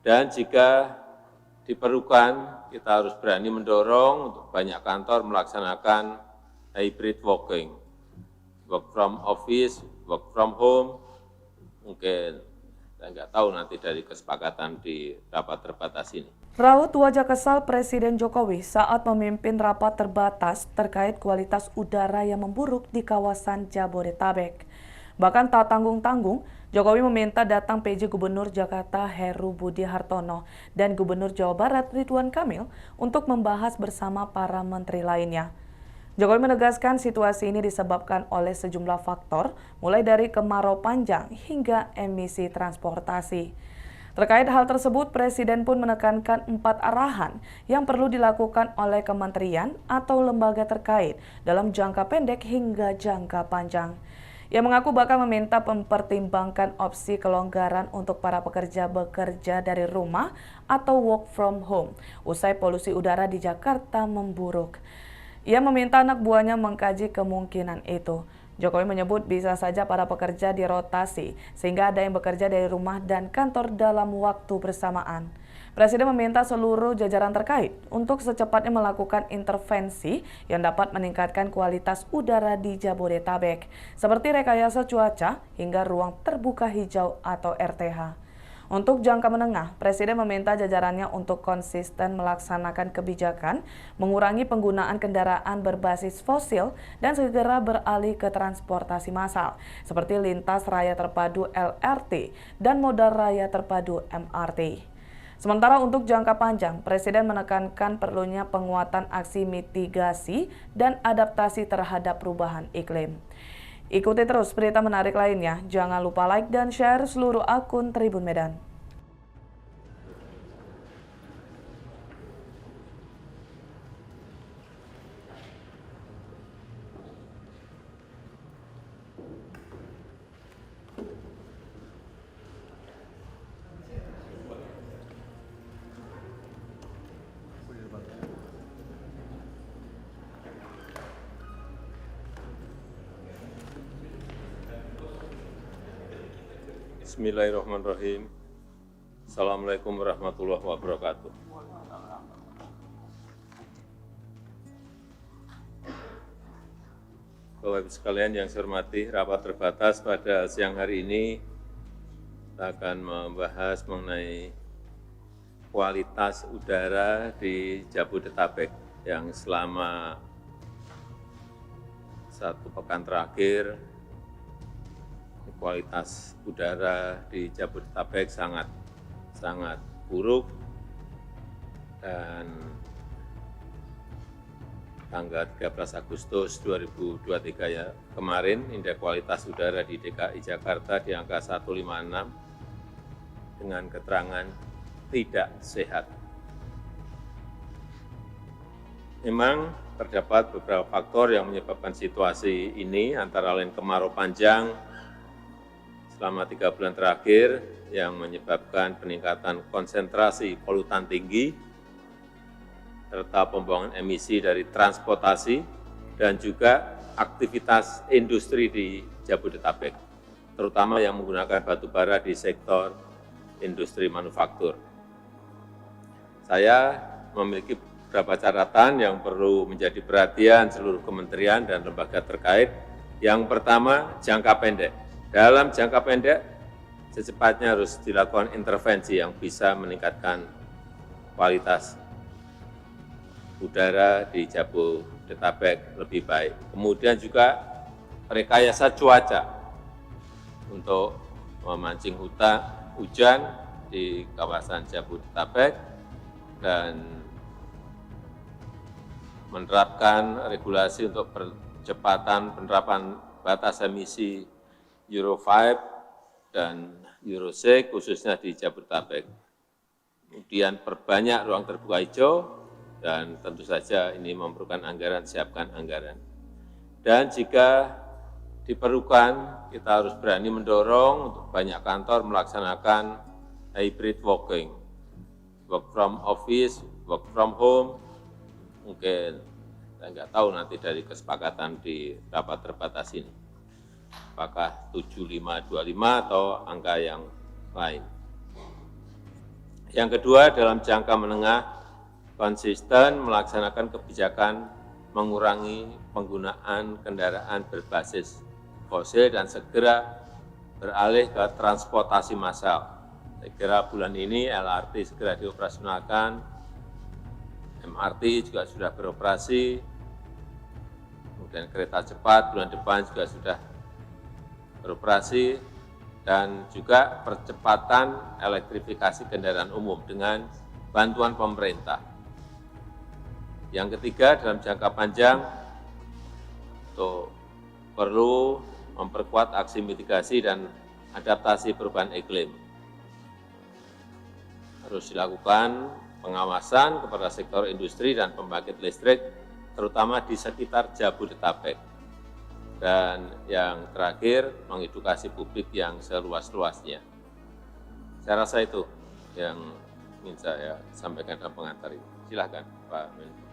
Dan jika diperlukan, kita harus berani mendorong untuk banyak kantor melaksanakan hybrid working, work from office, work from home. Mungkin saya nggak tahu nanti dari kesepakatan di rapat terbatas ini. Raut wajah kesal Presiden Jokowi saat memimpin rapat terbatas terkait kualitas udara yang memburuk di kawasan Jabodetabek. Bahkan tak tanggung-tanggung, Jokowi meminta datang PJ Gubernur Jakarta Heru Budi Hartono dan Gubernur Jawa Barat Ridwan Kamil untuk membahas bersama para menteri lainnya. Jokowi menegaskan situasi ini disebabkan oleh sejumlah faktor, mulai dari kemarau panjang hingga emisi transportasi. Terkait hal tersebut, Presiden pun menekankan 4 arahan yang perlu dilakukan oleh kementerian atau lembaga terkait dalam jangka pendek hingga jangka panjang. Ia mengaku bakal meminta mempertimbangkan opsi kelonggaran untuk para pekerja bekerja dari rumah atau work from home usai polusi udara di Jakarta memburuk. Ia meminta anak buahnya mengkaji kemungkinan itu. Jokowi menyebut bisa saja para pekerja dirotasi sehingga ada yang bekerja dari rumah dan kantor dalam waktu bersamaan. Presiden meminta seluruh jajaran terkait untuk secepatnya melakukan intervensi yang dapat meningkatkan kualitas udara di Jabodetabek, seperti rekayasa cuaca hingga ruang terbuka hijau atau RTH. Untuk jangka menengah, Presiden meminta jajarannya untuk konsisten melaksanakan kebijakan, mengurangi penggunaan kendaraan berbasis fosil, dan segera beralih ke transportasi massal, seperti lintas raya terpadu LRT dan moda raya terpadu MRT. Sementara untuk jangka panjang, Presiden menekankan perlunya penguatan aksi mitigasi dan adaptasi terhadap perubahan iklim. Ikuti terus berita menarik lainnya. Jangan lupa like dan share seluruh akun Tribun Medan. Bismillahirrahmanirrahim. Assalamualaikum warahmatullahi wabarakatuh. Bapak Ibu sekalian yang saya hormati, rapat terbatas pada siang hari ini kita akan membahas mengenai kualitas udara di Jabodetabek yang selama 1 pekan terakhir kualitas udara di Jabodetabek sangat buruk, dan tanggal 13 Agustus 2023 ya, kemarin indeks kualitas udara di DKI Jakarta di angka 156 dengan keterangan tidak sehat. Memang terdapat beberapa faktor yang menyebabkan situasi ini, antara lain kemarau panjang selama 3 bulan terakhir yang menyebabkan peningkatan konsentrasi polutan tinggi, serta pembuangan emisi dari transportasi dan juga aktivitas industri di Jabodetabek, terutama yang menggunakan batu bara di sektor industri manufaktur. Saya memiliki beberapa catatan yang perlu menjadi perhatian seluruh kementerian dan lembaga terkait. Yang pertama, jangka pendek. Dalam jangka pendek, secepatnya harus dilakukan intervensi yang bisa meningkatkan kualitas udara di Jabodetabek lebih baik. Kemudian juga rekayasa cuaca untuk memancing hujan di kawasan Jabodetabek dan menerapkan regulasi untuk percepatan penerapan batas emisi Euro 5 dan Euro 6 khususnya di Jabodetabek. Kemudian perbanyak ruang terbuka hijau, dan tentu saja ini memerlukan anggaran, siapkan anggaran. Dan jika diperlukan, kita harus berani mendorong untuk banyak kantor melaksanakan hybrid working, work from office, work from home. Mungkin saya nggak tahu nanti dari kesepakatan di rapat terbatas ini, apakah 7525 atau angka yang lain. Yang kedua, dalam jangka menengah, konsisten melaksanakan kebijakan mengurangi penggunaan kendaraan berbasis fosil dan segera beralih ke transportasi massal. Saya kira bulan ini LRT segera dioperasionalkan, MRT juga sudah beroperasi, kemudian kereta cepat bulan depan juga sudah beroperasi, dan juga percepatan elektrifikasi kendaraan umum dengan bantuan pemerintah. Yang ketiga, dalam jangka panjang, perlu memperkuat aksi mitigasi dan adaptasi perubahan iklim. Harus dilakukan pengawasan kepada sektor industri dan pembangkit listrik, terutama di sekitar Jabodetabek. Dan yang terakhir, mengedukasi publik yang seluas-luasnya. Saya rasa itu yang ingin saya sampaikan dalam pengantar ini. Silakan, Pak Menko.